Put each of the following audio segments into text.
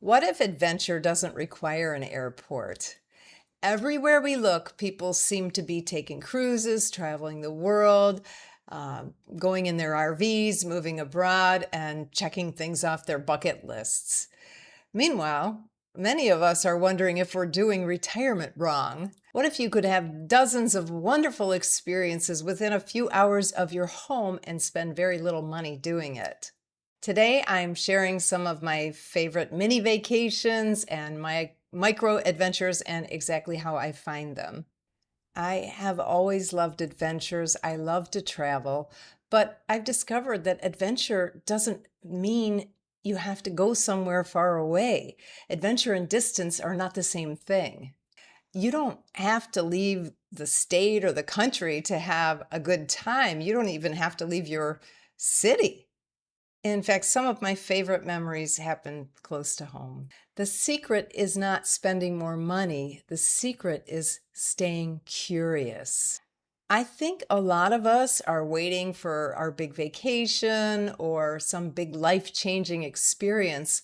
What if adventure doesn't require an airport? Everywhere we look, people seem to be taking cruises, traveling the world, going in their RVs, moving abroad, and checking things off their bucket lists. Meanwhile, many of us are wondering if we're doing retirement wrong. What if you could have dozens of wonderful experiences within a few hours of your home and spend very little money doing it? Today, I'm sharing some of my favorite mini vacations and my micro adventures and exactly how I find them. I have always loved adventures. I love to travel, but I've discovered that adventure doesn't mean you have to go somewhere far away. Adventure and distance are not the same thing. You don't have to leave the state or the country to have a good time. You don't even have to leave your city. In fact, some of my favorite memories happen close to home. The secret is not spending more money. The secret is staying curious. I think a lot of us are waiting for our big vacation or some big life-changing experience,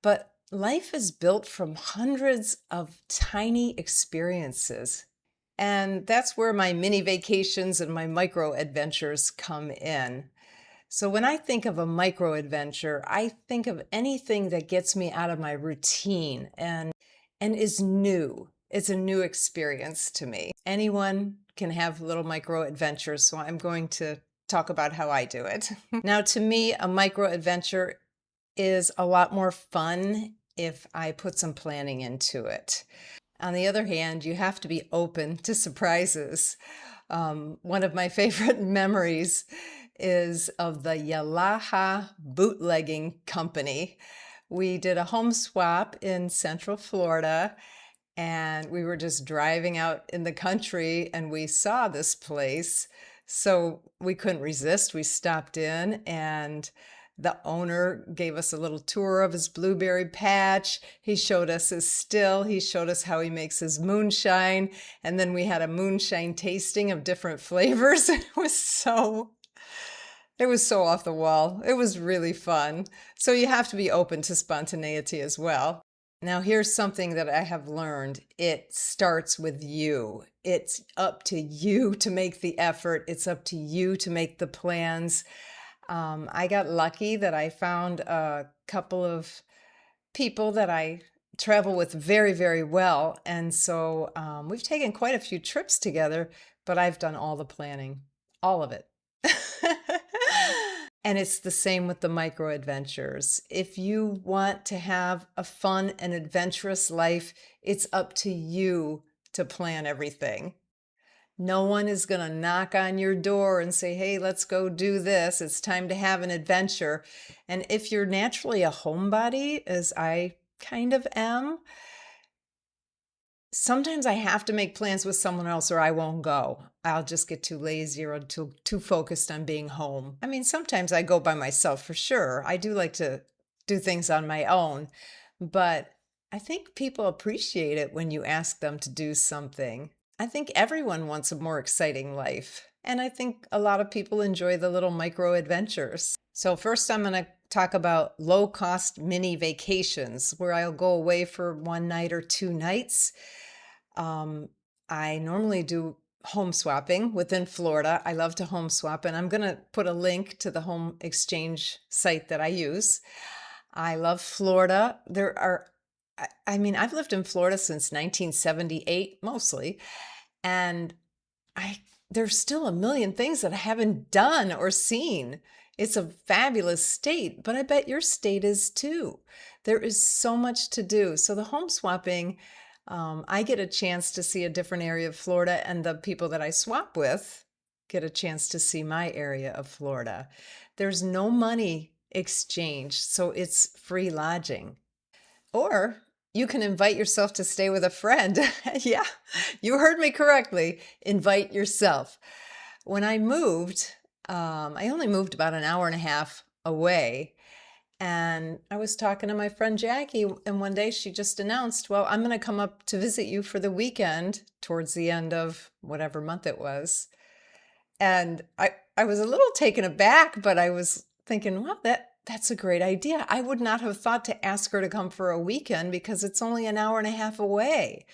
but life is built from hundreds of tiny experiences. And that's where my mini vacations and my micro adventures come in. So when I think of a micro adventure, I think of anything that gets me out of my routine and is new. It's a new experience to me. Anyone can have little micro adventures, so I'm going to talk about how I do it. Now, to me, a micro adventure is a lot more fun if I put some planning into it. On the other hand, you have to be open to surprises. One of my favorite memories is of the Yalaha Bootlegging Company. We did a home swap in Central Florida, and we were just driving out in the country and we saw this place. So we couldn't resist. We stopped in and the owner gave us a little tour of his blueberry patch. He showed us his still. He showed us how he makes his moonshine. And then we had a moonshine tasting of different flavors. It was so off the wall. It was really fun. So you have to be open to spontaneity as well. Now, here's something that I have learned. It starts with you. It's up to you to make the effort. It's up to you to make the plans. I got lucky that I found a couple of people that I travel with very, very well. And so we've taken quite a few trips together, but I've done all the planning, all of it. And it's the same with the micro adventures. If you want to have a fun and adventurous life, it's up to you to plan everything. No one is going to knock on your door and say, hey, let's go do this. It's time to have an adventure. And if you're naturally a homebody, as I kind of am, sometimes I have to make plans with someone else or I won't go. I'll just get too lazy or too focused on being home. I mean, sometimes I go by myself for sure. I do like to do things on my own, but I think people appreciate it when you ask them to do something. I think everyone wants a more exciting life. And I think a lot of people enjoy the little micro adventures. So first I'm going to talk about low-cost mini vacations where I'll go away for one night or 2 nights. I normally do home swapping within Florida. I love to home swap, and I'm going to put a link to the home exchange site that I use. I love Florida. I've lived in Florida since 1978, mostly, and there's still a million things that I haven't done or seen. It's a fabulous state, but I bet your state is too. There is so much to do. So the home swapping, I get a chance to see a different area of Florida, and the people that I swap with get a chance to see my area of Florida. There's no money exchanged, so it's free lodging. Or you can invite yourself to stay with a friend. Yeah, you heard me correctly. Invite yourself. When I moved, I only moved about an hour and a half away. And I was talking to my friend Jackie, and one day she just announced, well, I'm going to come up to visit you for the weekend towards the end of whatever month it was. And I was a little taken aback, but I was thinking, well, That's a great idea. I would not have thought to ask her to come for a weekend because it's only an hour and a half away.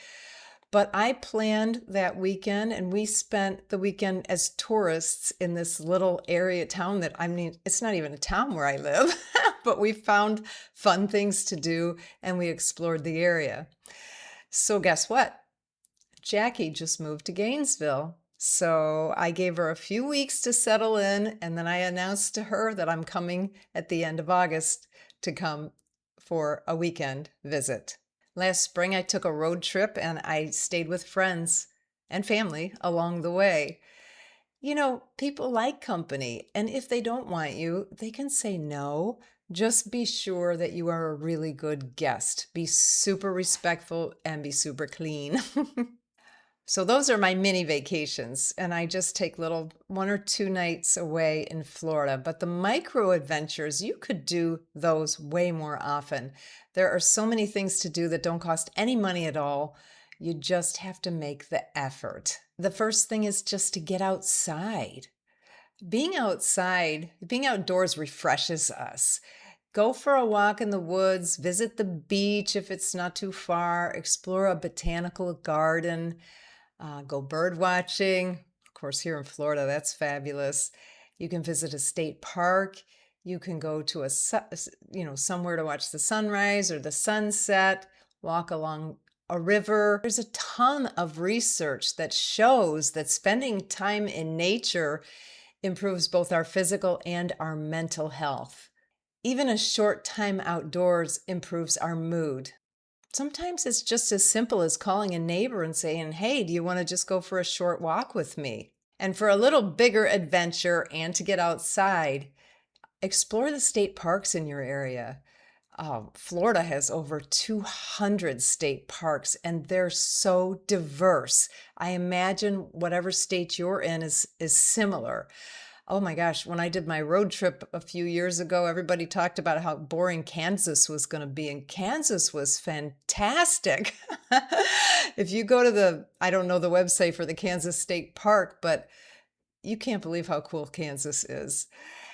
But I planned that weekend and we spent the weekend as tourists in this little area town that, I mean, it's not even a town where I live, but we found fun things to do and we explored the area. So guess what? Jackie just moved to Gainesville. So I gave her a few weeks to settle in, and then I announced to her that I'm coming at the end of August to come for a weekend visit. Last spring, I took a road trip and I stayed with friends and family along the way. You know, people like company, and if they don't want you, they can say no. Just be sure that you are a really good guest. Be super respectful and be super clean. So those are my mini vacations, and I just take little 1 or 2 nights away in Florida. But the micro adventures, you could do those way more often. There are so many things to do that don't cost any money at all. You just have to make the effort. The first thing is just to get outside. Being outside, being outdoors refreshes us. Go for a walk in the woods, visit the beach if it's not too far, explore a botanical garden. Go bird watching. Of course, here in Florida, that's fabulous. You can visit a state park. You can go to somewhere to watch the sunrise or the sunset, walk along a river. There's a ton of research that shows that spending time in nature improves both our physical and our mental health. Even a short time outdoors improves our mood. Sometimes it's just as simple as calling a neighbor and saying, hey, do you want to just go for a short walk with me? And for a little bigger adventure and to get outside, explore the state parks in your area. Florida has over 200 state parks and they're so diverse. I imagine whatever state you're in is similar. Oh my gosh, when I did my road trip a few years ago, everybody talked about how boring Kansas was going to be, and Kansas was fantastic. If you go to I don't know the website for the Kansas State Park, but you can't believe how cool Kansas is.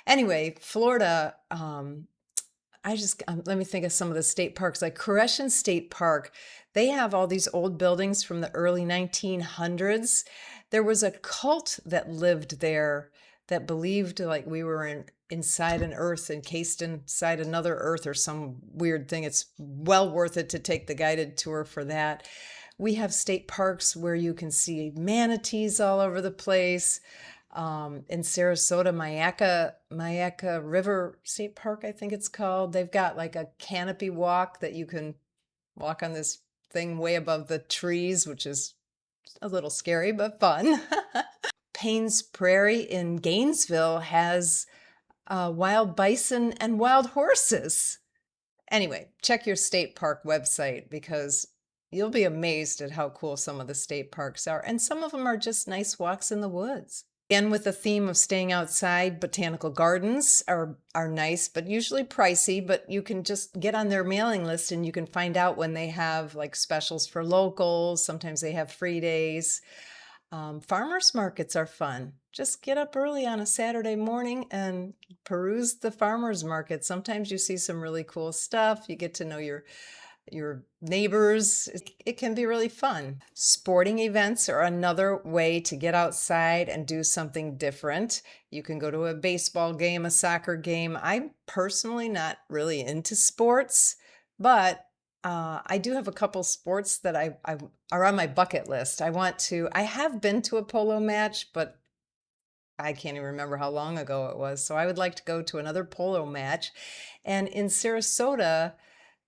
Anyway, Florida, let me think of some of the state parks, like Koreshan State Park. They have all these old buildings from the early 1900s. There was a cult that lived there that believed like we were inside an earth, encased inside another earth or some weird thing. It's well worth it to take the guided tour for that. We have state parks where you can see manatees all over the place. In Sarasota, Myakka River State Park, I think it's called. They've got like a canopy walk that you can walk on this thing way above the trees, which is a little scary, but fun. Payne's Prairie in Gainesville has wild bison and wild horses. Anyway, check your state park website because you'll be amazed at how cool some of the state parks are. And some of them are just nice walks in the woods. Again, with the theme of staying outside, botanical gardens are nice, but usually pricey, but you can just get on their mailing list and you can find out when they have like specials for locals. Sometimes they have free days. Farmers markets are fun. Just get up early on a Saturday morning and peruse the farmers market. Sometimes you see some really cool stuff. You get to know your neighbors. It can be really fun. Sporting events are another way to get outside and do something different. You can go to a baseball game, a soccer game. I'm personally not really into sports, but I do have a couple sports that I are on my bucket list. I have been to a polo match, but I can't even remember how long ago it was. So I would like to go to another polo match. And in Sarasota,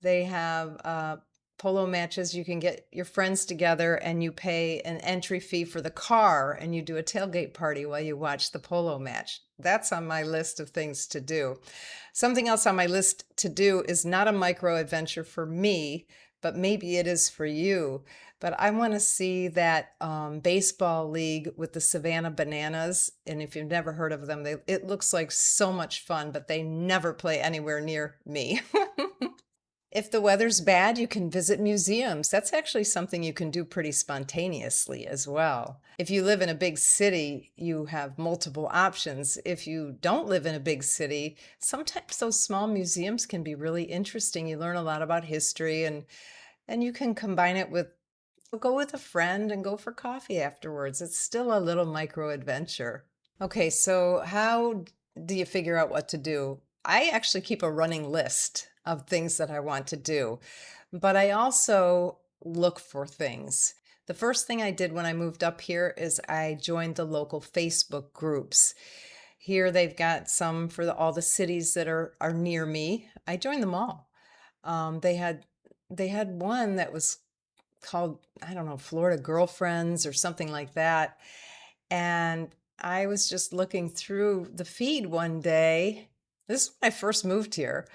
they have polo matches. You can get your friends together and you pay an entry fee for the car and you do a tailgate party while you watch the polo match. That's on my list of things to do. Something else on my list to do is not a micro adventure for me, but maybe it is for you. But I want to see that baseball league with the Savannah Bananas. And if you've never heard of them, it looks like so much fun, but they never play anywhere near me. If the weather's bad, you can visit museums. That's actually something you can do pretty spontaneously as well. If you live in a big city, you have multiple options. If you don't live in a big city, sometimes those small museums can be really interesting. You learn a lot about history and you can combine it with go with a friend and go for coffee afterwards. It's still a little micro adventure. Okay, so how do you figure out what to do? I actually keep a running list of things that I want to do, but I also look for things. The first thing I did when I moved up here is I joined the local Facebook groups. Here they've got some for all the cities that are near me. I joined them all. They had one that was called, I don't know, Florida Girlfriends or something like that. And I was just looking through the feed one day. This is when I first moved here.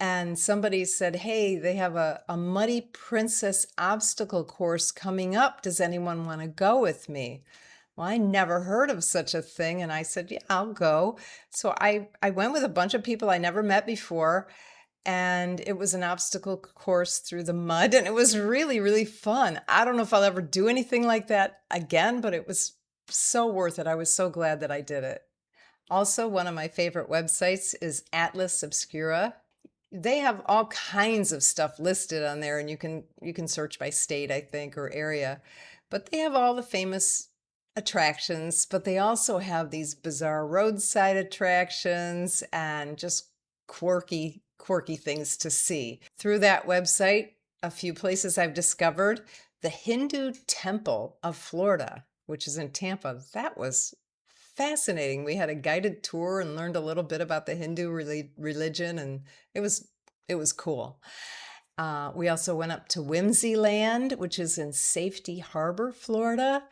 And somebody said, hey, they have a Muddy Princess obstacle course coming up. Does anyone want to go with me? Well, I never heard of such a thing. And I said, yeah, I'll go. So I went with a bunch of people I never met before. And it was an obstacle course through the mud. And it was really, really fun. I don't know if I'll ever do anything like that again, but it was so worth it. I was so glad that I did it. Also, one of my favorite websites is Atlas Obscura. They have all kinds of stuff listed on there, and you can search by state, I think, or area. But they have all the famous attractions, but they also have these bizarre roadside attractions and just quirky things to see. Through that website, a few places I've discovered: the Hindu Temple of Florida, which is in Tampa. That was fascinating. We had a guided tour and learned a little bit about the Hindu religion, and it was cool. We also went up to Whimsyland, which is in Safety Harbor, Florida,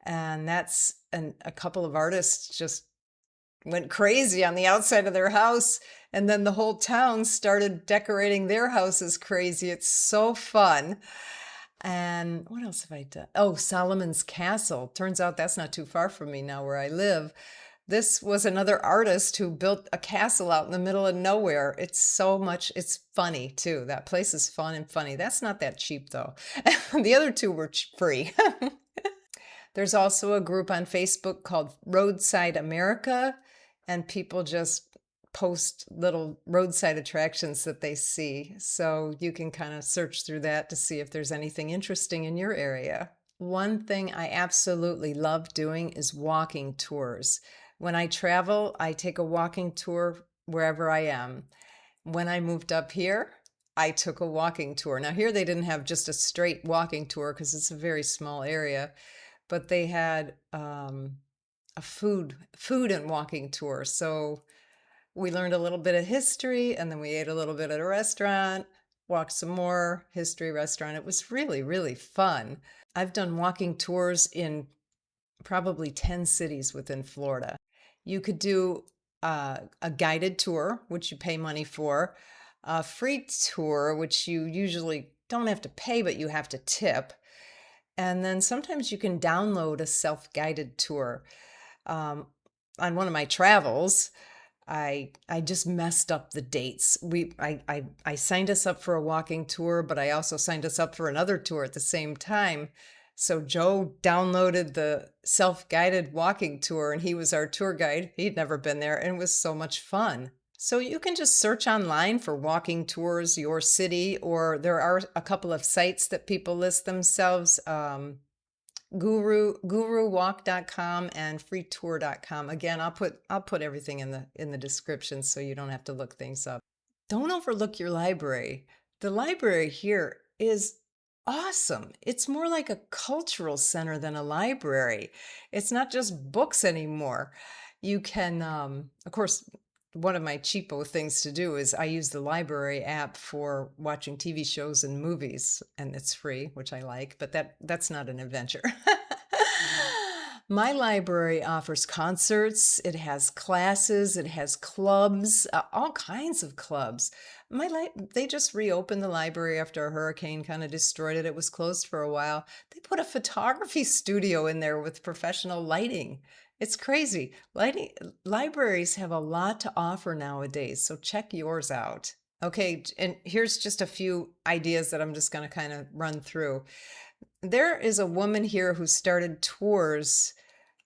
and a couple of artists just went crazy on the outside of their house, and then the whole town started decorating their houses crazy. It's so fun. And what else have I done? Oh, Solomon's Castle. Turns out that's not too far from me now where I live. This was another artist who built a castle out in the middle of nowhere. It's funny too. That place is fun and funny. That's not that cheap though. The other two were free. There's also a group on Facebook called Roadside America, and people just post little roadside attractions that they see. So you can kind of search through that to see if there's anything interesting in your area. One thing I absolutely love doing is walking tours. When I travel, I take a walking tour wherever I am. When I moved up here, I took a walking tour. Now, here they didn't have just a straight walking tour because it's a very small area, but they had a food and walking tour. So we learned a little bit of history, and then we ate a little bit at a restaurant, walked some more, history restaurant. It was really, really fun. I've done walking tours in probably 10 cities within Florida. You could do a guided tour, which you pay money for, a free tour, which you usually don't have to pay, but you have to tip. And then sometimes you can download a self-guided tour. On one of my travels, I just messed up the dates. I signed us up for a walking tour, but I also signed us up for another tour at the same time. So Joe downloaded the self-guided walking tour, and he was our tour guide. He'd never been there, and it was so much fun. So you can just search online for walking tours, your city, or there are a couple of sites that people list themselves. guruwalk.com and freetour.com. Again, I'll put everything in the description so you don't have to look things up. Don't overlook your library. The library here is awesome. It's more like a cultural center than a library. It's not just books anymore. You can, of course, one of my cheapo things to do is I use the library app for watching TV shows and movies, and it's free, which I like, but that's not an adventure. My library offers concerts, it has classes, it has clubs, all kinds of clubs. They just reopened the library after a hurricane kind of destroyed it. It was closed for a while. They put a photography studio in there with professional lighting. It's crazy. Libraries have a lot to offer nowadays, so check yours out. Okay, and here's just a few ideas that I'm just going to kind of run through. There is a woman here who started tours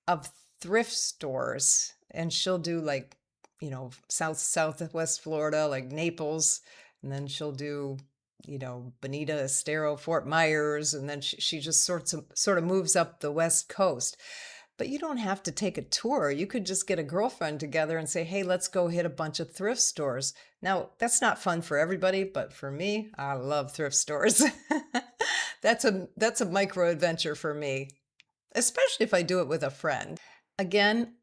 of thrift stores, and she'll do like, southwest Florida, like Naples, and then she'll do, Bonita, Estero, Fort Myers, and then she just sort of moves up the West Coast. But you don't have to take a tour. You could just get a girlfriend together and say, hey, let's go hit a bunch of thrift stores. Now, that's not fun for everybody, but for me, I love thrift stores. That's a micro adventure for me, especially if I do it with a friend. Again,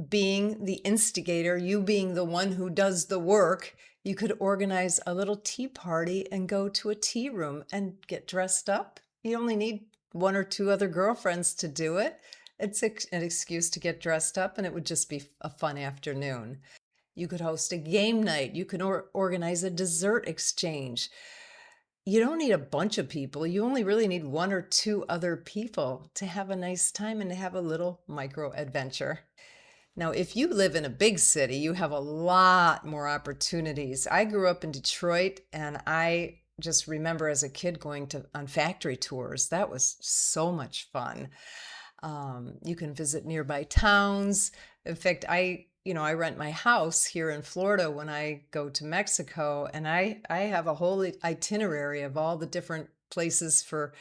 being the instigator, you being the one who does the work, you could organize a little tea party and go to a tea room and get dressed up. You only need one or two other girlfriends to do it. It's an excuse to get dressed up, and it would just be a fun afternoon. You could host a game night. You could organize a dessert exchange. You don't need a bunch of people. You only really need one or two other people to have a nice time and to have a little micro adventure. Now, if you live in a big city, you have a lot more opportunities. I grew up in Detroit, and I just remember as a kid going on factory tours. That was so much fun. You can visit nearby towns. In fact, I rent my house here in Florida when I go to Mexico, and I have a whole itinerary of all the different places for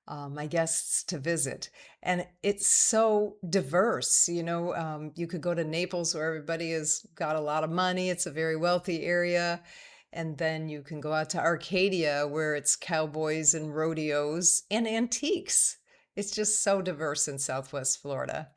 my guests to visit. And it's so diverse. You could go to Naples where everybody has got a lot of money. It's a very wealthy area. And then you can go out to Arcadia where it's cowboys and rodeos and antiques. It's just so diverse in Southwest Florida.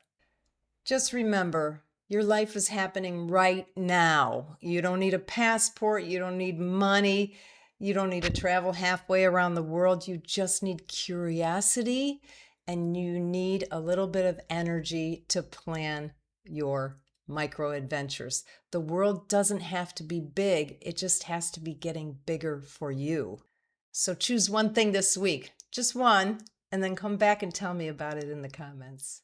Just remember, your life is happening right now. You don't need a passport. You don't need money. You don't need to travel halfway around the world. You just need curiosity, and you need a little bit of energy to plan your micro adventures. The world doesn't have to be big. It just has to be getting bigger for you. So choose one thing this week, just one, and then come back and tell me about it in the comments.